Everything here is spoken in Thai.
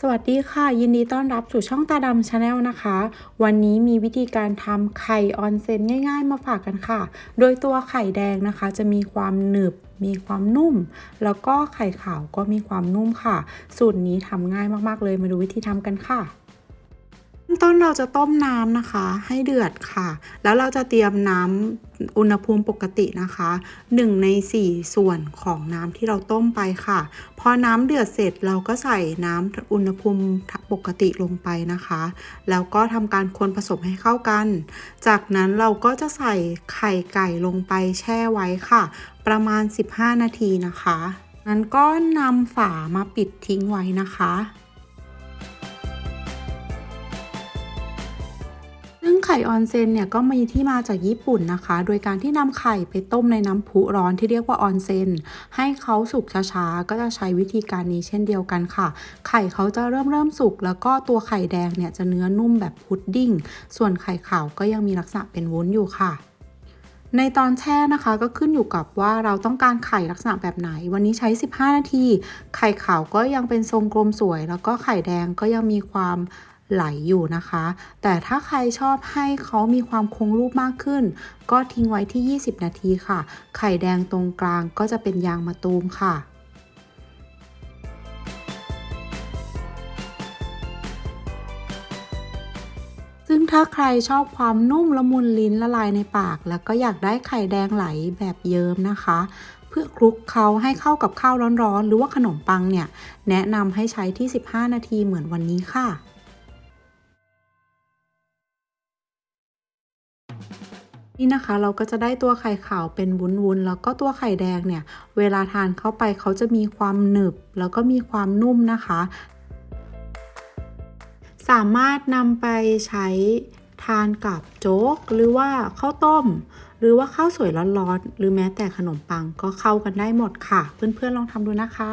สวัสดีค่ะยินดีต้อนรับสู่ช่องตาดำชาแนลนะคะวันนี้มีวิธีการทำไข่ออนเซ็นง่ายๆมาฝากกันค่ะโดยตัวไข่แดงนะคะจะมีความหนึบมีความนุ่มแล้วก็ไข่ขาวก็มีความนุ่มค่ะสูตรนี้ทำง่ายมากๆเลยมาดูวิธีทำกันค่ะต้นเราจะต้มน้ำนะคะให้เดือดค่ะแล้วเราจะเตรียมน้ำอุณหภูมิปกตินะคะ1 ใน 4ส่วนของน้ำที่เราต้มไปค่ะพอน้ำเดือดเสร็จเราก็ใส่น้ำอุณหภูมิปกติลงไปนะคะแล้วก็ทำการคนผสมให้เข้ากันจากนั้นเราก็จะใส่ไข่ไก่ลงไปแช่ไว้ค่ะประมาณ15 นาทีนะคะงั้นก็นำฝามาปิดทิ้งไว้นะคะซึ่งไข่ออนเซ็นเนี่ยก็มีที่มาจากญี่ปุ่นนะคะโดยการที่นำไข่ไปต้มในน้ำพุร้อนที่เรียกว่าออนเซ็นให้เขาสุกช้าๆก็จะใช้วิธีการนี้เช่นเดียวกันค่ะไข่เขาจะเริ่มสุกแล้วก็ตัวไข่แดงเนี่ยจะเนื้อนุ่มแบบพุดดิ้งส่วนไข่ขาวก็ยังมีลักษณะเป็นวุ้นอยู่ค่ะในตอนแช่นะคะก็ขึ้นอยู่กับว่าเราต้องการไข่ลักษณะแบบไหนวันนี้ใช้15 นาทีไข่ขาวก็ยังเป็นทรงกลมสวยแล้วก็ไข่แดงก็ยังมีความไหลอยู่นะคะแต่ถ้าใครชอบให้เขามีความคงรูปมากขึ้นก็ทิ้งไว้ที่20 นาทีค่ะไข่แดงตรงกลางก็จะเป็นยางมะตูมค่ะซึ่งถ้าใครชอบความนุ่มละมุนลิ้นละลายในปากแล้วก็อยากได้ไข่แดงไหลแบบเยิ้มนะคะเพื่อคลุกเขาให้เข้ากับข้าวร้อนๆหรือว่าขนมปังเนี่ยแนะนำให้ใช้ที่15 นาทีเหมือนวันนี้ค่ะ นี่นะคะเราก็จะได้ตัวไข่ขาวเป็นวุ้นๆแล้วก็ตัวไข่แดงเนี่ยเวลาทานเข้าไปเขาจะมีความหนึบแล้วก็มีความนุ่มนะคะสามารถนำไปใช้ทานกับโจ๊กหรือว่าข้าวต้มหรือว่าข้าวสวยร้อนๆหรือแม้แต่ขนมปังก็เข้ากันได้หมดค่ะเพื่อนๆลองทำดูนะคะ